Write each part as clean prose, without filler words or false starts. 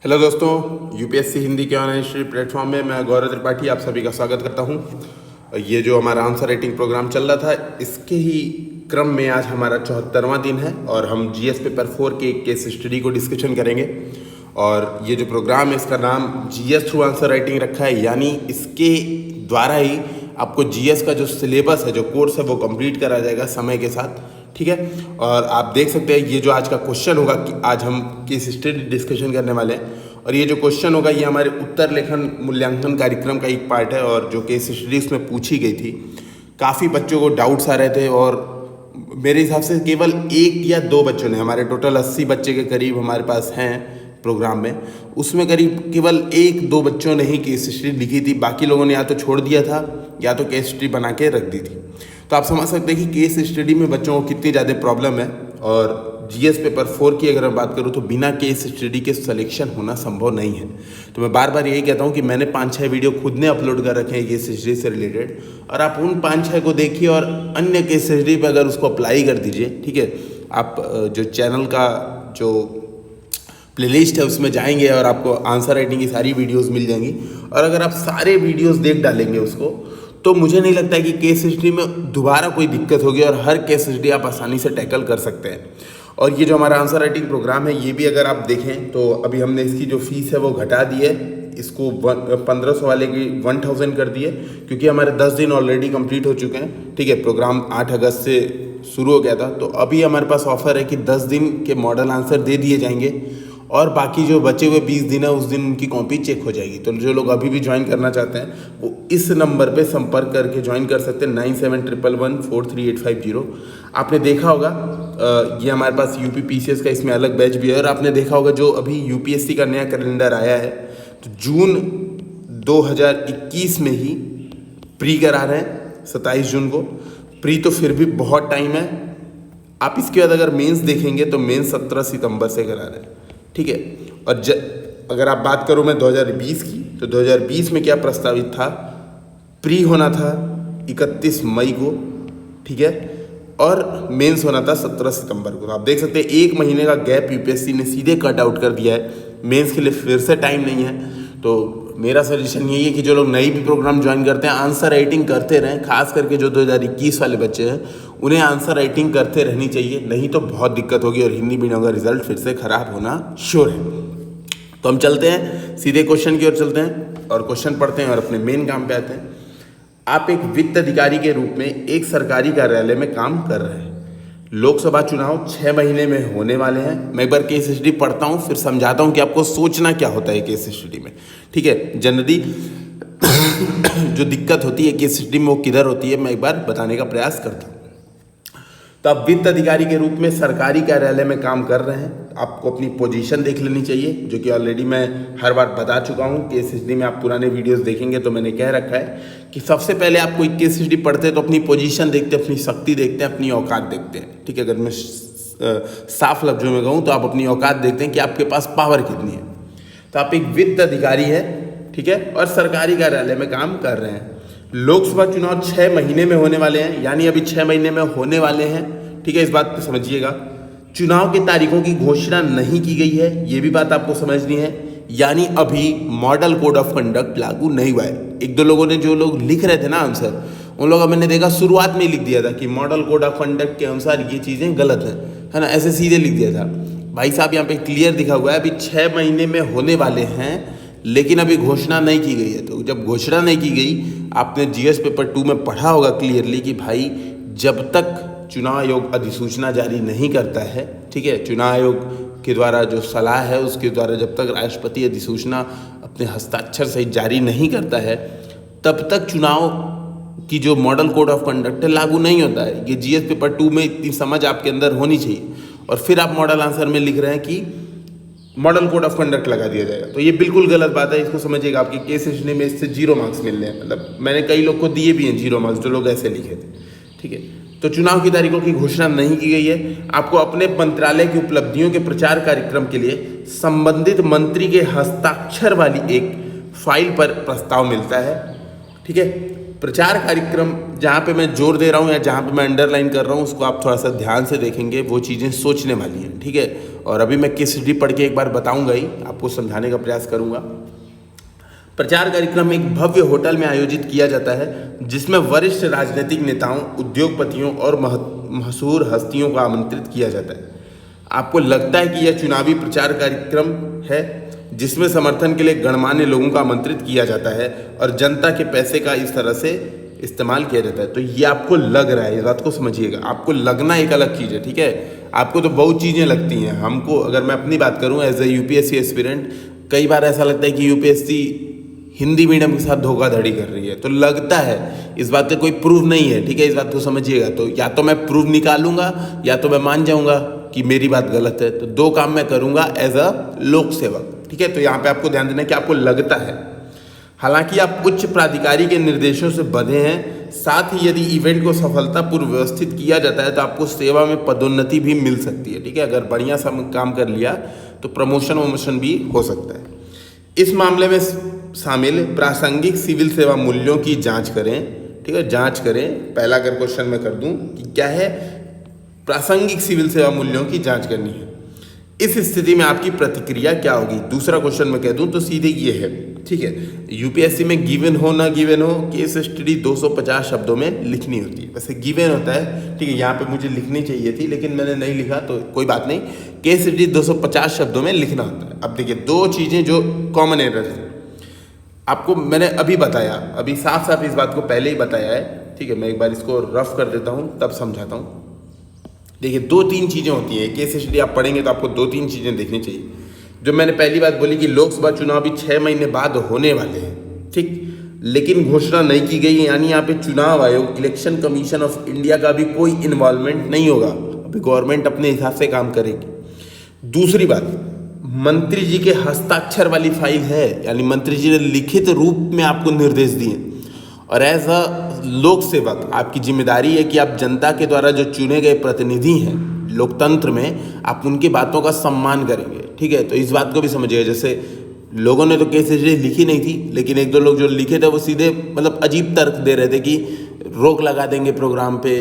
Hello दोस्तों, UPSC Hindi के online study platform में मैं गौरव त्रिपाठी आप सभी का स्वागत करता हूं। ये जो हमारा आंसर राइटिंग प्रोग्राम चल रहा था, इसके ही क्रम में आज हमारा 74वां दिन है और हम जीएस पेपर 4 के केस स्टडी को डिस्कशन करेंगे। और ये जो प्रोग्राम है इसका नाम जीएस थ्रू आंसर राइटिंग रखा है, यानी इसके द्वारा ही आपको जीएस का जो सिलेबस है, जो कोर्स है, वो कंप्लीट करा जाएगा समय के साथ। ठीक है, और आप देख सकते हैं ये जो आज का क्वेश्चन होगा कि आज हम केस स्टडी डिस्कशन करने वाले हैं और ये जो क्वेश्चन होगा ये हमारे उत्तर लेखन मूल्यांकन कार्यक्रम का एक पार्ट है। और जो केस स्टडी उसमें पूछी गई थी, काफ़ी बच्चों को डाउट्स आ रहे थे और मेरे हिसाब से केवल 1 या 2 बच्चों ने, हमारे टोटल 80 बच्चे के करीब हमारे पास हैं प्रोग्राम में, उसमें करीब केवल 1-2 बच्चों ने ही केस स्टडी लिखी थी। बाकी लोगों ने या तो छोड़ दिया था या तो केस स्टडी बना के रख दी थी। तो आप समझ सकते हैं कि केस स्टडी में बच्चों को कितनी ज़्यादा प्रॉब्लम है। और जीएस पेपर 4 की अगर मैं बात करूँ तो बिना केस स्टडी के सिलेक्शन होना संभव नहीं है। तो मैं बार बार यही कहता हूँ कि मैंने 5-6 वीडियो खुद ने अपलोड कर रखे हैं केस स्टडी से रिलेटेड, और आप उन 5-6 को देखिए और अन्य केस स्टडी पर अगर उसको अप्लाई कर दीजिए। ठीक है, आप जो चैनल का जो प्लेलिस्ट है उसमें जाएंगे और आपको आंसर राइटिंग की सारी वीडियोस मिल जाएंगी। और अगर आप सारे वीडियोस देख डालेंगे उसको, तो मुझे नहीं लगता है कि केस स्टडी में दोबारा कोई दिक्कत होगी और हर केस स्टडी आप आसानी से टैकल कर सकते हैं। और ये जो हमारा आंसर राइटिंग प्रोग्राम है, ये भी अगर आप देखें तो अभी हमने इसकी जो फीस है वो घटा दी है, इसको 1500 वाले की 1000 कर दी है, क्योंकि हमारे 10 दिन ऑलरेडी कंप्लीट हो चुके हैं। ठीक है, प्रोग्राम 8 अगस्त से शुरू हो गया था, तो अभी हमारे पास ऑफर है कि 10 दिन के मॉडल आंसर दे दिए जाएंगे और बाकी जो बचे हुए 20 दिन है उस दिन उनकी कॉपी चेक हो जाएगी। तो जो लोग अभी भी ज्वाइन करना चाहते हैं वो इस नंबर पे संपर्क करके ज्वाइन कर सकते हैं, 9711143850। आपने देखा होगा ये हमारे पास यूपी पीसीएस का इसमें अलग बैच भी है। और आपने देखा होगा जो अभी यूपीएससी का नया कैलेंडर आया है, तो जून 2021 में ही प्री करा रहे हैं, 27 जून को प्री। तो फिर भी बहुत टाइम है। आप इसके बाद अगर मेंस देखेंगे तो मेंस 17 सितंबर से करा रहे हैं। ठीक है, और अगर आप बात करूं मैं 2020 की, तो 2020 में क्या प्रस्तावित था, प्री होना था 31 मई को। ठीक है, और मेंस होना था 17 सितंबर को। तो आप देख सकते हैं 1 महीने का गैप यूपीएससी ने सीधे कट आउट कर दिया है। मेंस के लिए फिर से टाइम नहीं है। तो मेरा सजेशन यही है कि जो लोग नई भी प्रोग्राम ज्वाइन करते हैं, आंसर राइटिंग करते रहें। खास करके जो 2021 वाले बच्चे हैं उन्हें आंसर राइटिंग करते रहनी चाहिए, नहीं तो बहुत दिक्कत होगी और हिंदी मीडियम का रिजल्ट फिर से खराब होना श्योर है। तो हम चलते हैं सीधे क्वेश्चन की ओर चलते हैं और क्वेश्चन पढ़ते हैं और अपने मेन काम पे आते हैं। आप एक वित्त अधिकारी के रूप में एक सरकारी कार्यालय में काम कर रहे हैं। लोकसभा चुनाव 6 महीने में होने वाले हैं। मैं एक बार केस स्टडी पढ़ता हूँ, फिर समझाता हूँ कि आपको सोचना क्या होता है केस स्टडी में। ठीक है, जनरली जो दिक्कत होती है केस स्टडी में वो किधर होती है, मैं एक बार बताने का प्रयास करता हूँ। तो आप वित्त अधिकारी के रूप में सरकारी कार्यालय में काम कर रहे हैं। आपको अपनी पोजीशन देख लेनी चाहिए, जो कि ऑलरेडी मैं हर बार बता चुका हूँ। केस स्टडी में आप पुराने वीडियोस देखेंगे तो मैंने कह रखा है कि सबसे पहले आप कोई केस स्टडी पढ़ते हैं तो अपनी पोजीशन देखते हैं, अपनी शक्ति देखते हैं, अपनी औकात देखते हैं। ठीक है, अगर मैं साफ लफ्जों में कहूँ तो आप अपनी औकात देखते हैं कि आपके पास पावर कितनी है। तो आप एक वित्त अधिकारी है, ठीक है, और सरकारी कार्यालय में काम कर रहे हैं। लोकसभा चुनाव 6 महीने में होने वाले हैं, यानी अभी 6 महीने में होने वाले हैं। ठीक है, इस बात को समझिएगा। चुनाव की तारीखों की घोषणा नहीं की गई है, ये भी बात आपको समझनी है, यानी अभी मॉडल कोड ऑफ कंडक्ट लागू नहीं हुआ है। 1-2 लोगों ने, जो लोग लिख रहे थे ना आंसर, उन लोगों मैंने देखा शुरुआत में ही लिख दिया था कि मॉडल कोड ऑफ कंडक्ट के अनुसार ये चीज़ें गलत हैं, है ना, ऐसे सीधे लिख दिया था। भाई साहब, यहाँ पे क्लियर दिखा हुआ है अभी 6 महीने में होने वाले हैं, लेकिन अभी घोषणा नहीं की गई है। तो जब घोषणा नहीं की गई, आपने जीएस पेपर 2 में पढ़ा होगा क्लियरली कि भाई जब तक चुनाव आयोग अधिसूचना जारी नहीं करता है, ठीक है, चुनाव आयोग के द्वारा जो सलाह है उसके द्वारा जब तक राष्ट्रपति अधिसूचना अपने हस्ताक्षर सहित जारी नहीं करता है, तब तक चुनाव की जो मॉडल कोड ऑफ कंडक्ट है लागू नहीं होता है। ये जीएस पेपर 2 में इतनी समझ आपके अंदर होनी चाहिए। और फिर आप मॉडल आंसर में लिख रहे हैं कि मॉडल कोड ऑफ कंडक्ट लगा दिया जाएगा, तो ये बिल्कुल गलत बात है। इसको समझिएगा, आपके केस स्टडी में इससे 0 मार्क्स मिलने हैं। मतलब मैंने कई लोग को दिए भी हैं 0 मार्क्स, जो लोग ऐसे लिखे थे। ठीक है, तो चुनाव की तारीखों की घोषणा नहीं की गई है। आपको अपने मंत्रालय की उपलब्धियों के प्रचार कार्यक्रम के लिए संबंधित मंत्री के हस्ताक्षर वाली एक फाइल पर प्रस्ताव मिलता है। ठीक है, प्रचार कार्यक्रम, जहाँ पे मैं जोर दे रहा हूँ या जहाँ पे मैं अंडरलाइन कर रहा हूँ, उसको आप थोड़ा सा ध्यान से देखेंगे, वो चीज़ें सोचने वाली हैं। ठीक है, और अभी मैं केस स्टडी पढ़ के एक बार बताऊंगा ही, आपको समझाने का प्रयास करूंगा। प्रचार कार्यक्रम एक भव्य होटल में आयोजित किया जाता है जिसमें वरिष्ठ राजनीतिक नेताओं, उद्योगपतियों और मशहूर हस्तियों को आमंत्रित किया जाता है। आपको लगता है कि यह चुनावी प्रचार कार्यक्रम है जिसमें समर्थन के लिए गणमान्य लोगों को आमंत्रित किया जाता है और जनता के पैसे का इस तरह से इस्तेमाल किया जाता है। तो ये आपको लग रहा है, इस बात को समझिएगा। आपको लगना एक अलग चीज़ है, ठीक है। आपको तो बहुत चीज़ें लगती हैं। हमको, अगर मैं अपनी बात करूं एज ए यूपीएससी एस्पिरेंट, कई बार ऐसा लगता है कि यूपीएससी हिंदी मीडियम के साथ धोखाधड़ी कर रही है। तो लगता है, इस बात का कोई प्रूफ नहीं है, ठीक है। इस बात को समझिएगा। तो या तो मैं प्रूफ निकालूंगा या तो मैं मान जाऊंगा कि मेरी बात गलत है। तो दो काम मैं करूंगा एज अ लोक सेवक, ठीक है। तो यहाँ पे आपको ध्यान देना है कि आपको लगता है। हालांकि आप उच्च प्राधिकारी के निर्देशों से बंधे हैं। साथ ही यदि इवेंट को सफलतापूर्व व्यवस्थित किया जाता है तो आपको सेवा में पदोन्नति भी मिल सकती है, ठीक है। अगर बढ़िया सा काम कर लिया तो प्रमोशन वमोशन भी हो सकता है। इस मामले में शामिल प्रासंगिक सिविल सेवा मूल्यों की जांच करें, ठीक है। जांच करें, पहला अगर क्वेश्चन मैं कर दूं कि क्या है, प्रासंगिक सिविल सेवा मूल्यों की जांच करनी है। इस स्थिति में आपकी प्रतिक्रिया क्या होगी? दूसरा क्वेश्चन मैं कह दूं तो सीधे ये है, ठीक है। यूपीएससी में गिवन हो ना गिवन हो, केस स्टडी 250 शब्दों में लिखनी होती है। वैसे गिवन होता है, ठीक है। यहाँ पे मुझे लिखनी चाहिए थी लेकिन मैंने नहीं लिखा, तो कोई बात नहीं। केस स्टडी 250 शब्दों में लिखना होता है। अब देखिए, दो चीज़ें जो कॉमन एरर है आपको मैंने अभी बताया, अभी साफ साफ इस बात को पहले ही बताया है, ठीक है। मैं एक बार इसको रफ कर देता हूँ तब समझाता हूँ। देखिए, दो तीन चीज़ें होती हैं। केस स्टडी आप पढ़ेंगे तो आपको दो तीन चीज़ें देखनी चाहिए। जो मैंने पहली बात बोली कि लोकसभा चुनाव भी 6 महीने बाद होने वाले हैं, ठीक, लेकिन घोषणा नहीं की गई। यानी यहाँ पे चुनाव आयोग, इलेक्शन कमीशन ऑफ इंडिया का भी कोई इन्वॉल्वमेंट नहीं होगा। अभी गवर्नमेंट अपने हिसाब से काम करेगी। दूसरी बात, मंत्री जी के हस्ताक्षर वाली फाइल है, यानी मंत्री जी ने लिखित रूप में आपको निर्देश दिए। और एज अ लोक सेवक आपकी जिम्मेदारी है कि आप जनता के द्वारा जो चुने गए प्रतिनिधि हैं लोकतंत्र में, आप उनकी बातों का सम्मान करेंगे, ठीक है। तो इस बात को भी समझिएगा। जैसे लोगों ने तो केस स्टडी लिखी नहीं थी, लेकिन एक दो लोग जो लिखे थे वो सीधे मतलब अजीब तर्क दे रहे थे कि रोक लगा देंगे प्रोग्राम पे।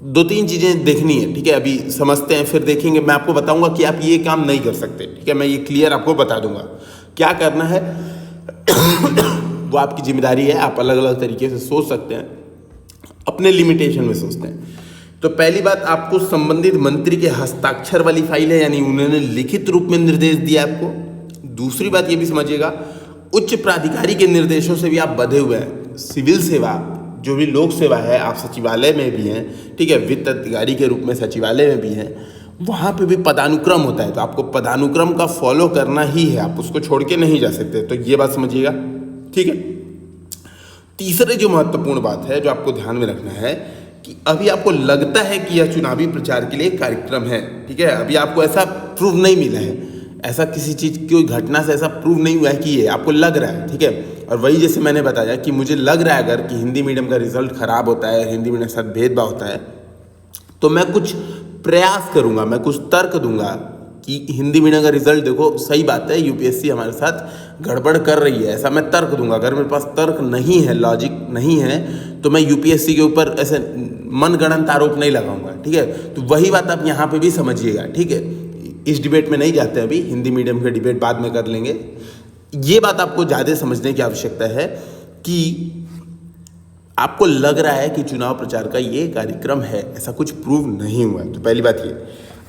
दो तीन चीज़ें देखनी है, ठीक है। अभी समझते हैं, फिर देखेंगे। मैं आपको बताऊंगा कि आप ये काम नहीं कर सकते, ठीक है। मैं ये क्लियर आपको बता दूंगा क्या करना है। वो आपकी जिम्मेदारी है। आप अलग अलग तरीके से सोच सकते हैं, अपने लिमिटेशन में सोचते हैं। तो पहली बात, आपको संबंधित मंत्री के हस्ताक्षर वाली फाइल है, यानी उन्होंने लिखित रूप में निर्देश दिया आपको। दूसरी बात ये भी समझिएगा, उच्च प्राधिकारी के निर्देशों से भी आप बंधे हुए हैं। सिविल सेवा जो भी लोक सेवा है, आप सचिवालय में भी हैं, ठीक है। वित्त अधिकारी के रूप में सचिवालय में भी हैं, वहाँ पे भी पदानुक्रम होता है। तो आपको पदानुक्रम का फॉलो करना ही है, आप उसको छोड़ के नहीं जा सकते। तो ये बात समझिएगा, ठीक है। तीसरे जो महत्वपूर्ण बात है जो आपको ध्यान में रखना है कि अभी आपको लगता है कि यह चुनावी प्रचार के लिए कार्यक्रम है, ठीक है। अभी आपको ऐसा प्रूफ नहीं मिला है, ऐसा किसी चीज़ की घटना से ऐसा प्रूफ नहीं हुआ है कि ये आपको लग रहा है, ठीक है। और वही जैसे मैंने बताया कि मुझे लग रहा है अगर कि हिंदी मीडियम का रिजल्ट खराब होता है, हिंदी मीडियम के साथ भेदभाव होता है, तो मैं कुछ प्रयास करूँगा, मैं कुछ तर्क दूंगा कि हिंदी मीडियम का रिजल्ट देखो, सही बात है, यूपीएससी हमारे साथ गड़बड़ कर रही है, ऐसा मैं तर्क दूंगा। अगर मेरे पास तर्क नहीं है, लॉजिक नहीं है, तो मैं यूपीएससी के ऊपर ऐसे मनगढ़ंत आरोप नहीं लगाऊंगा, ठीक है। तो वही बात आप यहाँ पे भी समझिएगा, ठीक है। इस डिबेट में नहीं जाते, अभी हिंदी मीडियम के डिबेट बाद में कर लेंगे। ये बात आपको ज़्यादा समझने की आवश्यकता है कि आपको लग रहा है कि चुनाव प्रचार का ये कार्यक्रम है, ऐसा कुछ प्रूव नहीं हुआ है। तो पहली बात ये।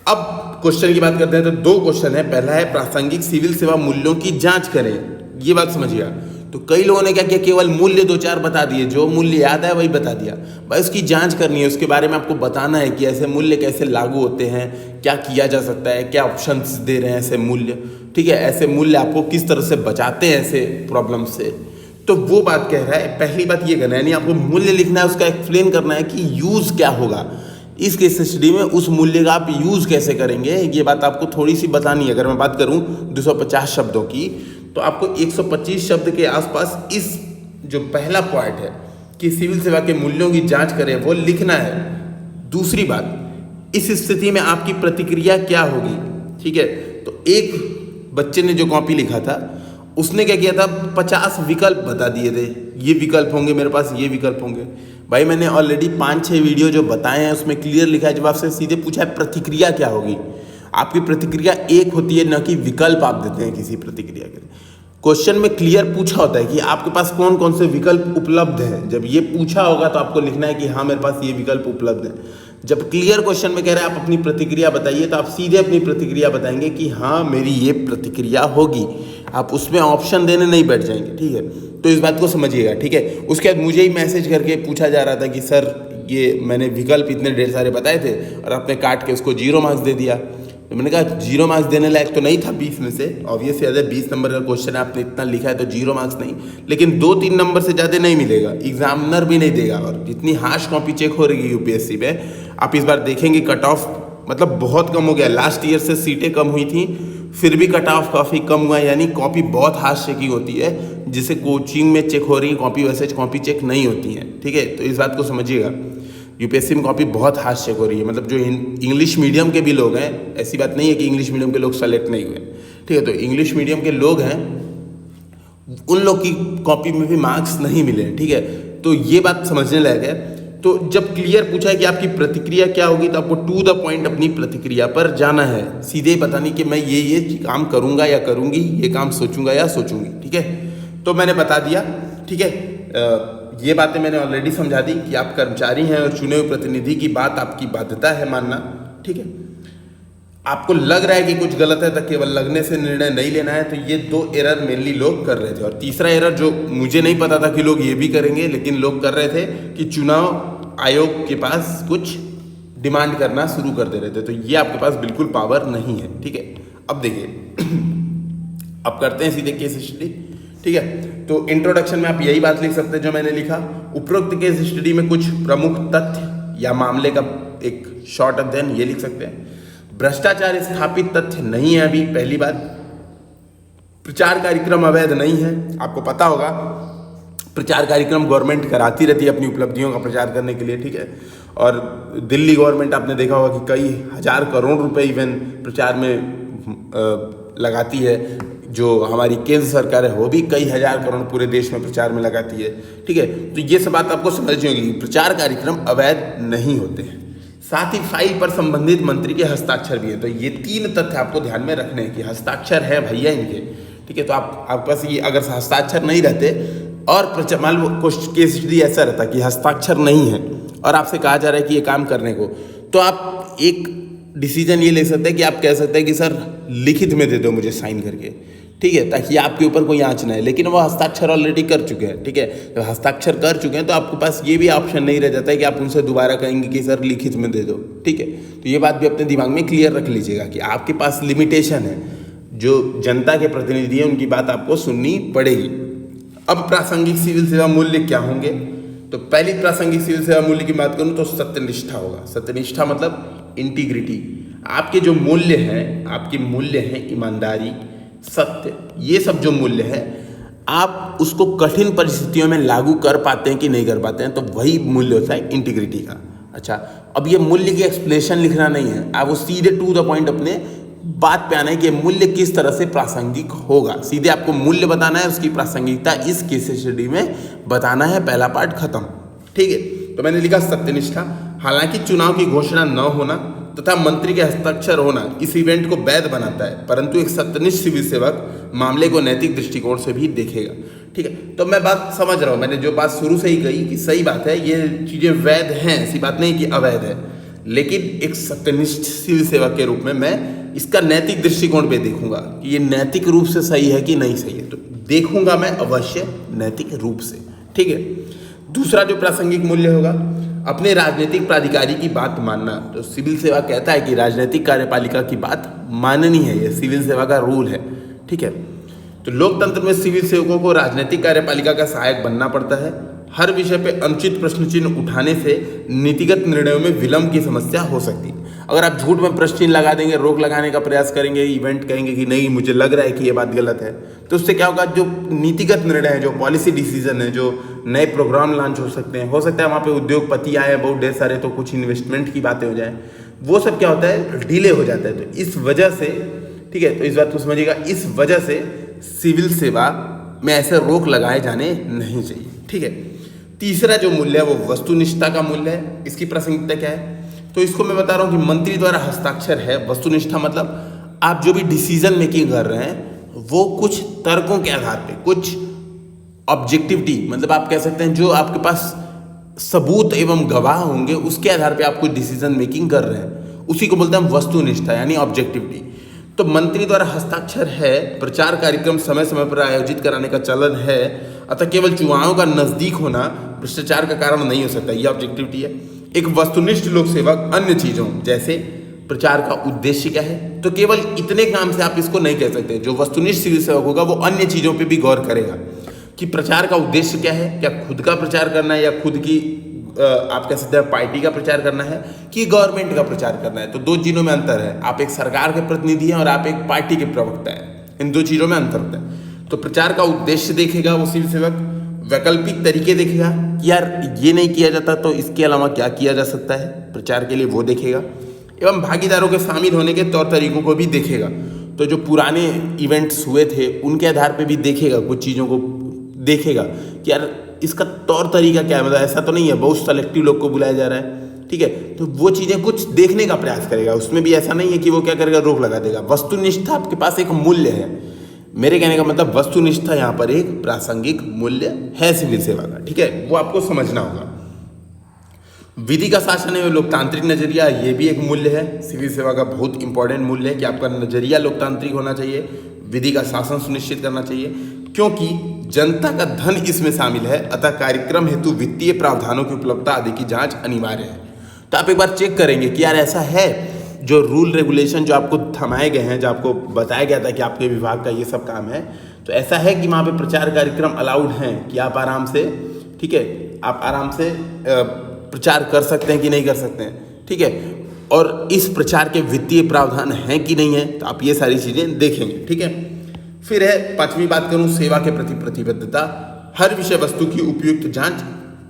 अब क्वेश्चन की बात करते हैं तो दो क्वेश्चन है। पहला है प्रासंगिक सिविल सेवा मूल्यों की जांच करें, ये बात समझिएगा। तो कई लोगों ने क्या किया, केवल मूल्य 2-4 बता दिए, जो मूल्य याद है वही बता दिया। भाई उसकी जांच करनी है, उसके बारे में आपको बताना है कि ऐसे मूल्य कैसे लागू होते हैं, क्या किया जा सकता है, क्या ऑप्शंस दे रहे हैं ऐसे मूल्य, ठीक है। ऐसे मूल्य आपको किस तरह से बचाते हैं ऐसे प्रॉब्लम से। तो वो बात कह रहा है, पहली बात ये करना है, यानी आपको मूल्य लिखना है, उसका एक्सप्लेन करना है कि यूज़ क्या होगा इस केस स्टडी में, उस मूल्य का आप यूज़ कैसे करेंगे, ये बात आपको थोड़ी सी बतानी है। अगर मैं बात करूं 250 शब्दों की, तो आपको 125 शब्द के आसपास इस जो पहला पॉइंट है कि सिविल सेवा के मूल्यों की जांच करें, वो लिखना है। दूसरी बात, इस स्थिति में आपकी प्रतिक्रिया क्या होगी, ठीक है। तो एक बच्चे ने जो कॉपी लिखा था, उसने क्या किया था, 50 विकल्प बता दिए थे, ये विकल्प होंगे मेरे पास, ये विकल्प होंगे। भाई मैंने ऑलरेडी 5-6 वीडियो जो बताए हैं उसमें क्लियर लिखा है, जब आपसे सीधे पूछा है प्रतिक्रिया क्या होगी, आपकी प्रतिक्रिया एक होती है, न कि विकल्प आप देते हैं किसी प्रतिक्रिया के लिए। क्वेश्चन में क्लियर पूछा होता है कि आपके पास कौन कौन से विकल्प उपलब्ध हैं। जब ये पूछा होगा तो आपको लिखना है कि हाँ मेरे पास ये विकल्प उपलब्ध है। जब क्लियर क्वेश्चन में कह रहे हैं आप अपनी प्रतिक्रिया बताइए, तो आप सीधे अपनी प्रतिक्रिया बताएंगे कि हाँ मेरी ये प्रतिक्रिया होगी। आप उसमें ऑप्शन देने नहीं बैठ जाएंगे, ठीक है। तो इस बात को समझिएगा, ठीक है। उसके बाद मुझे ही मैसेज करके पूछा जा रहा था कि सर ये मैंने विकल्प इतने ढेर सारे बताए थे और आपने काट के उसको 0 मार्क्स दे दिया। तो मैंने कहा 0 मार्क्स देने लायक तो नहीं था 20 में से, ऑब्वियस है 20 नंबर का क्वेश्चन है, आपने इतना लिखा है तो 0 मार्क्स नहीं, लेकिन 2-3 नंबर से ज़्यादा नहीं मिलेगा, एग्जामिनर भी नहीं देगा। और जितनी हार्श कॉपी चेक हो रही है यूपीएससी में, आप इस बार देखेंगे कट ऑफ मतलब बहुत कम हो गया। लास्ट ईयर से सीटें कम हुई थी, फिर भी कट ऑफ काफ़ी कम हुआ, यानी कॉपी बहुत हार्श चेकिंग होती है, जिसे कोचिंग में चेक हो रही है कॉपी, वैसे कॉपी चेक नहीं होती है, ठीक है। तो इस बात को समझिएगा, यूपीएससी में कॉपी बहुत हार्श चेक हो रही है। मतलब जो इंग्लिश मीडियम के भी लोग हैं, ऐसी बात नहीं है कि इंग्लिश मीडियम के लोग सेलेक्ट नहीं हुए, ठीक है। तो इंग्लिश मीडियम के लोग हैं, उन लोग की कॉपी में भी मार्क्स नहीं मिले, ठीक है। तो ये बात समझने लायक है। तो जब क्लियर पूछा है कि आपकी प्रतिक्रिया क्या होगी, तो आपको टू द पॉइंट अपनी प्रतिक्रिया पर जाना है। सीधे बतानी कि मैं ये काम करूंगा या करूंगी, ये काम सोचूंगा या सोचूंगी, ठीक है। तो मैंने बता दिया, ठीक है। ये बातें मैंने ऑलरेडी समझा दी कि आप कर्मचारी हैं और चुने हुए प्रतिनिधि की बात आपकी बाध्यता है मानना, ठीक है। आपको लग रहा है कि कुछ गलत है तो केवल लगने से निर्णय नहीं लेना है। तो ये 2 एरर मेनली लोग कर रहे थे। और तीसरा एरर जो मुझे नहीं पता था कि लोग ये भी करेंगे, लेकिन लोग कर रहे थे कि चुनाव आयोग के पास कुछ डिमांड करना शुरू कर दे रहे थे। तो ये आपके पास बिल्कुल पावर नहीं है, ठीक है। अब देखिए अब करते हैं सीधे केस स्टडी, ठीक है। तो इंट्रोडक्शन में आप यही बात लिख सकते हैं जो मैंने लिखा। उपरोक्त केस स्टडी में कुछ प्रमुख तथ्य या मामले का एक शॉर्ट अध्ययन, ये लिख सकते हैं। भ्रष्टाचार स्थापित तथ्य नहीं है अभी, पहली बात। प्रचार कार्यक्रम अवैध नहीं है, आपको पता होगा प्रचार कार्यक्रम गवर्नमेंट कराती रहती है अपनी उपलब्धियों का प्रचार करने के लिए, ठीक है। और दिल्ली गवर्नमेंट आपने देखा होगा कि कई हजार करोड़ रुपए इवन प्रचार में लगाती है। जो हमारी केंद्र सरकार है वो भी कई हजार करोड़ पूरे देश में प्रचार में लगाती है, ठीक है। तो ये सब बात आपको समझनी होगी, प्रचार कार्यक्रम अवैध नहीं होते हैं। साथ ही फाइल पर संबंधित मंत्री के हस्ताक्षर भी है। तो ये 3 तथ्य आपको ध्यान में रखने हैं कि हस्ताक्षर है भैया इनके, ठीक है। तो आपके पास ये अगर हस्ताक्षर नहीं रहते और मान लो केस स्टडी ऐसा रहता कि हस्ताक्षर नहीं है और आपसे कहा जा रहा है कि ये काम करने को, तो आप एक डिसीजन ये ले सकते हैं कि आप कह सकते हैं कि सर लिखित में दे दो मुझे साइन करके, ठीक है, ताकि आपके ऊपर कोई आँच ना है। लेकिन वो हस्ताक्षर ऑलरेडी कर चुके हैं, ठीक है। तो हस्ताक्षर कर चुके हैं तो आपके पास ये भी ऑप्शन नहीं रह जाता है कि आप उनसे दोबारा कहेंगे कि सर लिखित में दे दो, ठीक है। तो ये बात भी अपने दिमाग में क्लियर रख लीजिएगा कि आपके पास लिमिटेशन है, जो जनता के प्रतिनिधि हैं उनकी बात आपको सुननी पड़ेगी। अब प्रासंगिक सिविल सेवा मूल्य क्या होंगे? तो पहली प्रासंगिक सिविल सेवा मूल्य की बात करूँ तो सत्यनिष्ठा होगा। सत्यनिष्ठा मतलब इंटीग्रिटी। आपके जो मूल्य हैं, आपके मूल्य हैं ईमानदारी, सत्य, ये सब जो मूल्य है आप उसको कठिन परिस्थितियों में लागू कर पाते हैं कि नहीं कर पाते हैं, तो वही मूल्य होता है इंटीग्रिटी का। अच्छा, अब ये मूल्य की एक्सप्लेनेशन लिखना नहीं है, आप वो सीधे टू द पॉइंट अपने बात पे आना है कि मूल्य किस तरह से प्रासंगिक होगा। सीधे आपको मूल्य बताना है, उसकी प्रासंगिकता इस केस स्टडी में बताना है। पहला पार्ट खत्म, ठीक है। तो मैंने लिखा सत्यनिष्ठा। हालांकि चुनाव की घोषणा न होना तथा मंत्री के हस्ताक्षर होना इस इवेंट को वैध बनाता है, परंतु एक सत्यनिष्ठ सिविल सेवक मामले को नैतिक दृष्टिकोण से भी देखेगा, ठीक है। तो मैं बात समझ रहा हूँ, मैंने जो बात शुरू से ही कही कि सही बात है, ये चीज़ें वैध हैं, ऐसी बात नहीं कि अवैध है, लेकिन एक सत्यनिष्ठ सिविल सेवक के रूप में मैं इसका नैतिक दृष्टिकोण पे देखूंगा कि ये नैतिक रूप से सही है कि नहीं सही है। तो देखूंगा मैं अवश्य नैतिक रूप से, ठीक है। दूसरा जो प्रासंगिक मूल्य होगा, अपने राजनीतिक प्राधिकारी की बात मानना। तो सिविल सेवा कहता है कि राजनीतिक कार्यपालिका की बात माननी है, ये सिविल सेवा का रूल है, ठीक है। तो लोकतंत्र में सिविल सेवकों को राजनीतिक कार्यपालिका का सहायक बनना पड़ता है। हर विषय पे अनुचित प्रश्न चिन्ह उठाने से नीतिगत निर्णयों में विलंब की समस्या हो सकती है। अगर आप झूठ में प्रश्न चिन्ह लगा देंगे, रोक लगाने का प्रयास करेंगे, इवेंट कहेंगे कि नहीं मुझे लग रहा है कि ये बात गलत है, तो उससे क्या होगा, जो नीतिगत निर्णय है, जो पॉलिसी डिसीजन है, जो नए प्रोग्राम लॉन्च हो सकते हैं, हो सकता है वहाँ पे उद्योगपति आए बहुत ढेर सारे, तो कुछ इन्वेस्टमेंट की बातें हो जाए, वो सब क्या होता है, डिले हो जाता है। तो इस वजह से, ठीक है, तो इस बात को समझिएगा, इस वजह से सिविल सेवा में ऐसे रोक लगाए जाने नहीं चाहिए, ठीक है। तीसरा जो मूल्य है वो वस्तुनिष्ठता का मूल्य है। इसकी प्रासंगिकता क्या है? तो इसको मैं बता रहा हूँ कि मंत्री द्वारा हस्ताक्षर है। वस्तुनिष्ठा मतलब आप जो भी डिसीजन मेकिंग कर रहे हैं वो कुछ तर्कों के आधार पे, कुछ ऑब्जेक्टिविटी, मतलब आप कह सकते हैं जो आपके पास सबूत एवं गवाह होंगे उसके आधार पे आप कोई डिसीजन मेकिंग कर रहे हैं, उसी को बोलते हैं वस्तुनिष्ठा यानी ऑब्जेक्टिविटी। तो मंत्री द्वारा हस्ताक्षर है, प्रचार कार्यक्रम समय समय पर आयोजित कराने का चलन है, अतः केवल चुनावों का नजदीक होना भ्रष्टाचार का कारण नहीं हो सकता, यह ऑब्जेक्टिविटी है। एक वस्तुनिष्ठ लोक सेवक अन्य चीजों जैसे प्रचार का उद्देश्य क्या है, तो केवल इतने काम से आप इसको नहीं कह सकते। जो वस्तुनिष्ठ सिविल सेवक होगा वो अन्य चीजों पे भी गौर करेगा कि प्रचार का उद्देश्य क्या है, क्या खुद का प्रचार करना है या खुद की आप कह सकते हैं पार्टी का प्रचार करना है कि गवर्नमेंट का प्रचार करना है। तो दो चीजों में अंतर है, आप एक सरकार के प्रतिनिधि हैं और आप एक पार्टी के प्रवक्ता हैं, इन दो चीजों में अंतर होता है। तो प्रचार का उद्देश्य देखेगा वो सिविल सेवक, वैकल्पिक तरीके देखेगा कि यार ये नहीं किया जाता तो इसके अलावा क्या किया जा सकता है प्रचार के लिए, वो देखेगा, एवं भागीदारों के शामिल होने के तौर तरीकों को भी देखेगा। तो जो पुराने इवेंट्स हुए थे उनके आधार पे भी देखेगा, कुछ चीज़ों को देखेगा कि यार इसका तौर तरीका क्या है, मतलब ऐसा तो नहीं है बहुत सेलेक्टिव लोग को बुलाया जा रहा है, ठीक है। तो वो चीज़ें कुछ देखने का प्रयास करेगा, उसमें भी ऐसा नहीं है कि वो क्या करेगा रोक लगा देगा। वस्तुनिष्ठा आपके पास एक मूल्य है, मेरे कहने का मतलब वस्तुनिष्ठा यहाँ पर एक प्रासंगिक मूल्य है सिविल सेवा का, ठीक है, वो आपको समझना होगा। विधि का शासन है लोकतांत्रिक नजरिया, ये भी एक मूल्य है सिविल सेवा का, बहुत इंपॉर्टेंट मूल्य है कि आपका नजरिया लोकतांत्रिक होना चाहिए, विधि का शासन सुनिश्चित करना चाहिए, क्योंकि जनता का धन इसमें शामिल है, अतः कार्यक्रम हेतु वित्तीय प्रावधानों की उपलब्धता आदि की जांच अनिवार्य है। तो आप एक बार चेक करेंगे कि यार ऐसा है, जो रूल रेगुलेशन जो आपको थमाए गए हैं, जो आपको बताया गया था कि आपके विभाग का ये सब काम है, तो ऐसा है कि वहाँ पे प्रचार कार्यक्रम अलाउड हैं कि आप आराम से, ठीक है, आप आराम से प्रचार कर सकते हैं कि नहीं कर सकते हैं, ठीक है, और इस प्रचार के वित्तीय प्रावधान हैं कि नहीं है, तो आप ये सारी चीज़ें देखेंगे, ठीक है। फिर है पांचवी बात करूं, सेवा के प्रति प्रतिबद्धता, हर विषय वस्तु की उपयुक्त जांच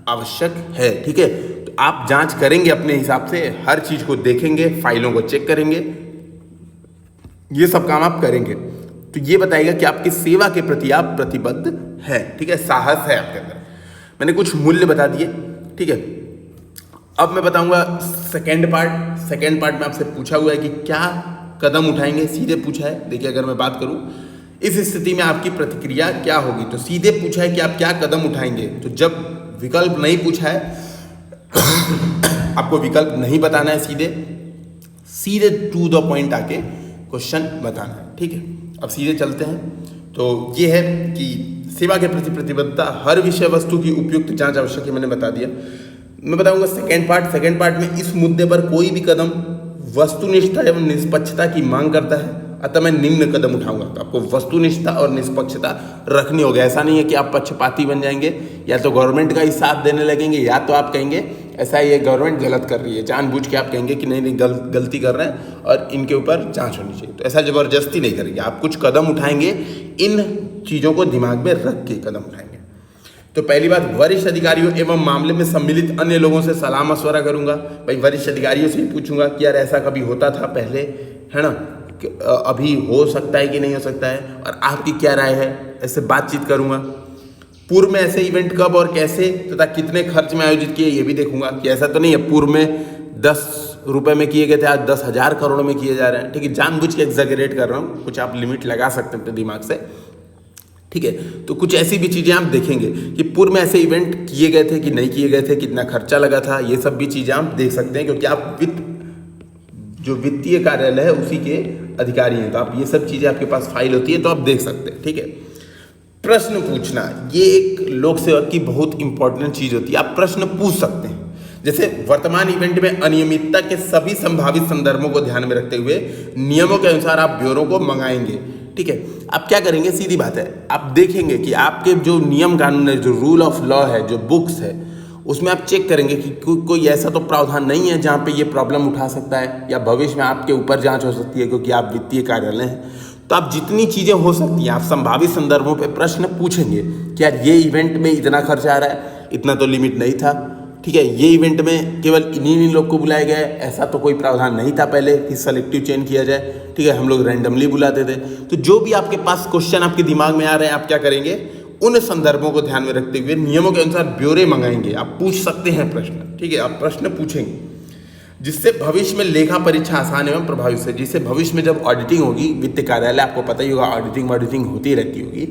आवश्यक है, ठीक है। तो आप जांच करेंगे अपने हिसाब से, हर चीज को देखेंगे, फाइलों को चेक करेंगे, ये सब काम आप करेंगे, तो ये बताएगा कि आपकी सेवा के प्रति आप प्रतिबद्ध है, ठीक है, साहस है आपके अंदर। मैंने कुछ मूल्य बता दिए, ठीक है। अब मैं बताऊंगा सेकेंड पार्ट में आपसे पूछा हुआ है कि क्या कदम उठाएंगे, सीधे पूछा है। देखिए अगर मैं बात करूं इस स्थिति में आपकी प्रतिक्रिया क्या होगी, तो सीधे पूछा है कि आप क्या कदम उठाएंगे। तो जब विकल्प नहीं पूछा है आपको विकल्प नहीं बताना है, सीधे टू द पॉइंट आके क्वेश्चन बताना है, ठीक है। अब सीधे चलते हैं। तो ये है कि सेवा के प्रति प्रतिबद्धता, हर विषय वस्तु की उपयुक्त जांच आवश्यक है, मैंने बता दिया। मैं बताऊंगा सेकेंड पार्ट में इस मुद्दे पर कोई भी कदम वस्तुनिष्ठता एवं निष्पक्षता की मांग करता है, अतः मैं निम्न कदम उठाऊंगा। तो आपको वस्तुनिष्ठता और निष्पक्षता रखनी होगी। ऐसा नहीं है कि आप पक्षपाती बन जाएंगे, या तो गवर्नमेंट का ही साथ देने लगेंगे, या तो आप कहेंगे ऐसा ये गवर्नमेंट गलत कर रही है, जानबूझ के आप कहेंगे कि नहीं गलती कर रहे हैं और इनके ऊपर जांच होनी चाहिए। तो ऐसा जबरदस्ती नहीं करेंगे, आप कुछ कदम उठाएंगे, इन चीज़ों को दिमाग में रख के कदम उठाएंगे। तो पहली बात, वरिष्ठ अधिकारियों एवं मामले में सम्मिलित अन्य लोगों से सलाह मशवरा करूंगा। भाई वरिष्ठ अधिकारियों से ही पूछूंगा कि यार ऐसा कभी होता था पहले, है ना, अभी हो सकता है कि नहीं हो सकता है, और आपकी क्या राय है, ऐसे बातचीत करूंगा। पूर्व में ऐसे इवेंट कब और कैसे तथा कितने खर्च में आयोजित किए, ये भी देखूंगा कि ऐसा तो नहीं है पूर्व में 10 रुपए में किए गए थे, आज 10,000 करोड़ में किए जा रहे हैं, ठीक है। जानबूझ के एग्जैगरेट कर रहा हूँ, कुछ आप लिमिट लगा सकते हैं अपने दिमाग से, ठीक है। तो कुछ ऐसी भी चीज़ें आप देखेंगे कि पूर्व में ऐसे इवेंट किए गए थे कि नहीं किए गए थे, कितना खर्चा लगा था, ये सब भी चीज़ें आप देख सकते हैं, क्योंकि आप जो वित्तीय कार्यालय है उसी के अधिकारी हैं, तो आप ये सब चीज़ें आपके पास फाइल होती है तो आप देख सकते हैं, ठीक है। प्रश्न पूछना, ये एक लोक सेवक की बहुत इंपॉर्टेंट चीज़ होती है। आप प्रश्न पूछ सकते हैं, जैसे वर्तमान इवेंट में अनियमितता के सभी संभावित संदर्भों को ध्यान में रखते हुए नियमों के अनुसार आप ब्यूरो को मंगाएंगे, ठीक है। आप क्या करेंगे, सीधी बात है, आप देखेंगे कि आपके जो नियम कानून है, जो रूल ऑफ लॉ है, जो बुक्स है, उसमें आप चेक करेंगे कि कोई ऐसा तो प्रावधान नहीं है जहाँ पे ये प्रॉब्लम उठा सकता है, या भविष्य में आपके ऊपर जांच हो सकती है क्योंकि आप वित्तीय कार्यालय हैं। तो आप जितनी चीज़ें हो सकती हैं, आप संभावित संदर्भों पे प्रश्न पूछेंगे कि यार ये इवेंट में इतना खर्चा आ रहा है, इतना तो लिमिट नहीं था, ठीक है। ये इवेंट में केवल इन्हीं लोग को बुलाया गया है, ऐसा तो कोई प्रावधान नहीं था पहले कि सेलेक्टिव चयन किया जाए, ठीक है, हम लोग रैंडमली बुलाते थे। तो जो भी आपके पास क्वेश्चन आपके दिमाग में आ रहे हैं, आप क्या करेंगे, उन संदर्भों को ध्यान में रखते हुए नियमों के अनुसार ब्यौरे मंगाएंगे। आप पूछ सकते हैं प्रश्न, ठीक है, आप प्रश्न पूछेंगे। जिससे भविष्य में लेखा परीक्षा आसान एवं प्रभावी से, जिससे भविष्य में जब ऑडिटिंग होगी, वित्त कार्यालय आपको पता ही होगा ऑडिटिंग होती रहती होगी,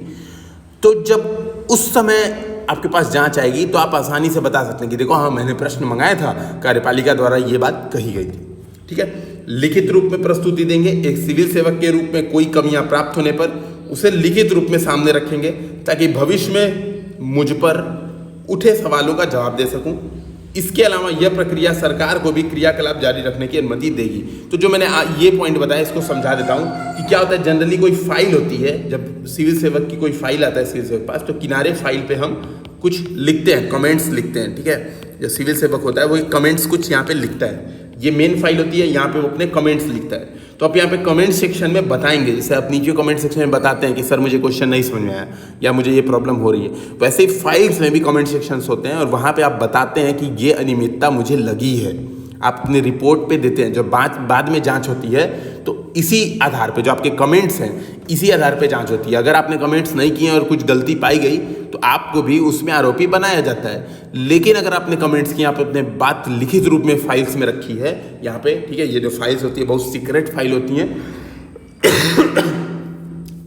तो जब उस समय आपके पास जांच आएगी तो आप आसानी से बता सकते हैं कि देखो हाँ मैंने प्रश्न मंगाया था, कार्यपालिका द्वारा ये बात कही गई थी। ठीक है, लिखित रूप में प्रस्तुति देंगे। एक सिविल सेवक के रूप में कोई कमियां प्राप्त होने पर उसे लिखित रूप में सामने रखेंगे ताकि भविष्य में मुझ पर उठे सवालों का जवाब दे सकूं। इसके अलावा यह प्रक्रिया सरकार को भी क्रियाकलाप जारी रखने की अनुमति देगी। तो जो मैंने ये पॉइंट बताया इसको समझा देता हूँ कि क्या होता है, जनरली कोई फाइल होती है, जब सिविल सेवक की कोई फाइल आता है सिविल सेवक के पास, तो किनारे फाइल पे हम कुछ लिखते हैं, कमेंट्स लिखते हैं। ठीक है, जो सिविल सेवक होता है वो कमेंट्स कुछ यहाँ पे लिखता है। ये मेन फाइल होती है, यहाँ पे वो अपने कमेंट्स लिखता है। तो आप यहाँ पे कमेंट सेक्शन में बताएंगे, जैसे आप नीचे कमेंट सेक्शन में बताते हैं कि सर मुझे क्वेश्चन नहीं समझ में आया या मुझे ये प्रॉब्लम हो रही है, वैसे ही फाइल्स में भी कमेंट सेक्शंस होते हैं और वहाँ पे आप बताते हैं कि ये अनियमितता मुझे लगी है। आप अपनी रिपोर्ट पे देते हैं, जब बाद में जांच होती है तो इसी आधार पे, जो आपके कमेंट्स हैं इसी आधार पे जांच होती है। अगर आपने कमेंट्स नहीं किए और कुछ गलती पाई गई तो आपको भी उसमें आरोपी बनाया जाता है। लेकिन अगर आपने कमेंट्स किए, आप अपने बात लिखित रूप में फाइल्स में रखी है यहाँ पे, ठीक है, ये जो फाइल्स होती है बहुत सीक्रेट फाइल होती हैं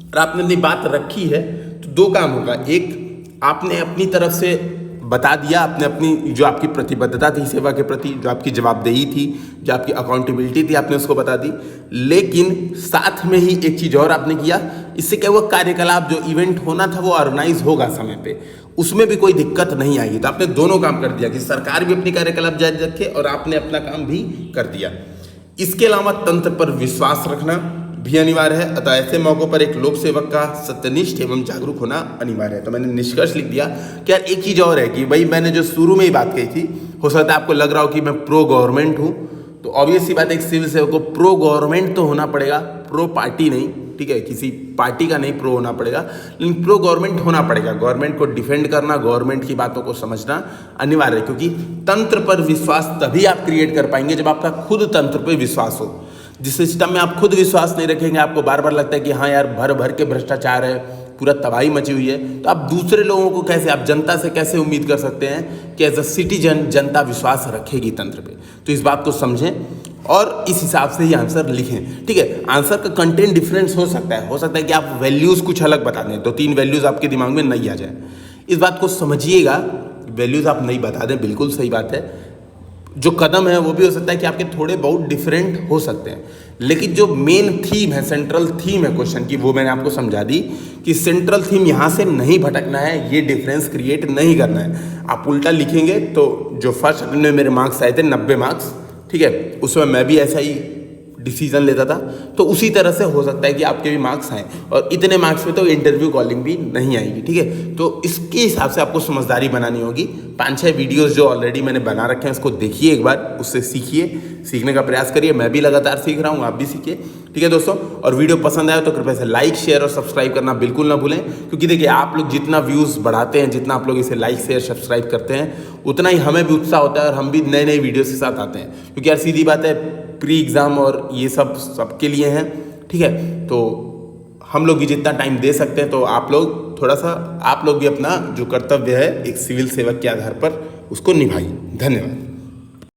और आपने अपनी बात रखी है तो दो काम होगा। एक, आपने अपनी तरफ से बता दिया, आपने अपनी जो आपकी प्रतिबद्धता थी सेवा के प्रति, जो आपकी जवाबदेही थी, जो आपकी अकाउंटेबिलिटी थी, आपने उसको बता दी। लेकिन साथ में ही एक चीज़ और आपने किया, इससे क्या हुआ, कार्यकलाप जो इवेंट होना था वो ऑर्गेनाइज होगा समय पे, उसमें भी कोई दिक्कत नहीं आएगी। तो आपने दोनों काम कर दिया कि सरकार भी अपनी कार्यकलाप जारी रखे और आपने अपना काम भी कर दिया। इसके अलावा तंत्र पर विश्वास रखना भी अनिवार्य है। अतः ऐसे मौकों पर एक लोक सेवक का सत्यनिष्ठ एवं जागरूक होना अनिवार्य है। तो मैंने निष्कर्ष लिख दिया कि यार एक चीज़ और है कि भाई मैंने जो शुरू में ही बात कही थी, हो सकता है आपको लग रहा हो कि मैं प्रो गवर्नमेंट हूँ, तो ऑब्वियस सी बात है एक सिविल सेवक को प्रो गवर्नमेंट तो होना पड़ेगा, प्रो पार्टी नहीं। ठीक है, किसी पार्टी का नहीं प्रो होना पड़ेगा, लेकिन प्रो गवर्नमेंट होना पड़ेगा। गवर्नमेंट को डिफेंड करना, गवर्नमेंट की बातों को समझना अनिवार्य है, क्योंकि तंत्र पर विश्वास तभी आप क्रिएट कर पाएंगे जब आपका खुद तंत्र पर विश्वास हो। जिस सिस्टम में आप खुद विश्वास नहीं रखेंगे, आपको बार बार लगता है कि हाँ यार भर भर के भ्रष्टाचार है, पूरा तबाही मची हुई है, तो आप दूसरे लोगों को कैसे, आप जनता से कैसे उम्मीद कर सकते हैं कि एज अ सिटीजन जनता विश्वास रखेगी तंत्र पे। तो इस बात को समझें और इस हिसाब से ही आंसर लिखें। ठीक है, आंसर का कंटेंट डिफरेंस हो सकता है कि आप वैल्यूज़ कुछ अलग बता दें, 2-3 वैल्यूज़ आपके दिमाग में नहीं आ जाए। इस बात को समझिएगा, वैल्यूज़ आप नहीं बता दें, बिल्कुल सही बात है। जो कदम है वो भी हो सकता है कि आपके थोड़े बहुत डिफरेंट हो सकते हैं, लेकिन जो मेन थीम है, सेंट्रल थीम है क्वेश्चन की, वो मैंने आपको समझा दी कि सेंट्रल थीम यहाँ से नहीं भटकना है, ये डिफरेंस क्रिएट नहीं करना है। आप उल्टा लिखेंगे तो जो फर्स्ट अटेम्प्ट में मेरे मार्क्स आए थे 90 मार्क्स, ठीक है, उसमें मैं भी ऐसा ही डिसीजन लेता था, तो उसी तरह से हो सकता है कि आपके भी मार्क्स आए और इतने मार्क्स में तो इंटरव्यू कॉलिंग भी नहीं आएगी। ठीक है, तो इसके हिसाब से आपको समझदारी बनानी होगी। 5-6 वीडियोस जो ऑलरेडी मैंने बना रखे हैं उसको देखिए एक बार, उससे सीखिए, सीखने का प्रयास करिए। मैं भी लगातार सीख रहा हूँ, आप भी सीखिए। ठीक है दोस्तों, और वीडियो पसंद आया तो कृपया से लाइक, शेयर और सब्सक्राइब करना बिल्कुल ना भूलें, क्योंकि देखिए आप लोग जितना व्यूज़ बढ़ाते हैं, जितना आप लोग इसे लाइक, शेयर, सब्सक्राइब करते हैं, उतना ही हमें भी उत्साह होता है और हम भी नए नए वीडियोज़ के साथ आते हैं। क्योंकि यार सीधी बात है, प्री एग्ज़ाम और ये सब सबके लिए हैं। ठीक है, तो हम लोग भी जितना टाइम दे सकते हैं, तो आप लोग थोड़ा सा, आप लोग भी अपना जो कर्तव्य है एक सिविल सेवक के आधार पर उसको निभाइए। धन्यवाद।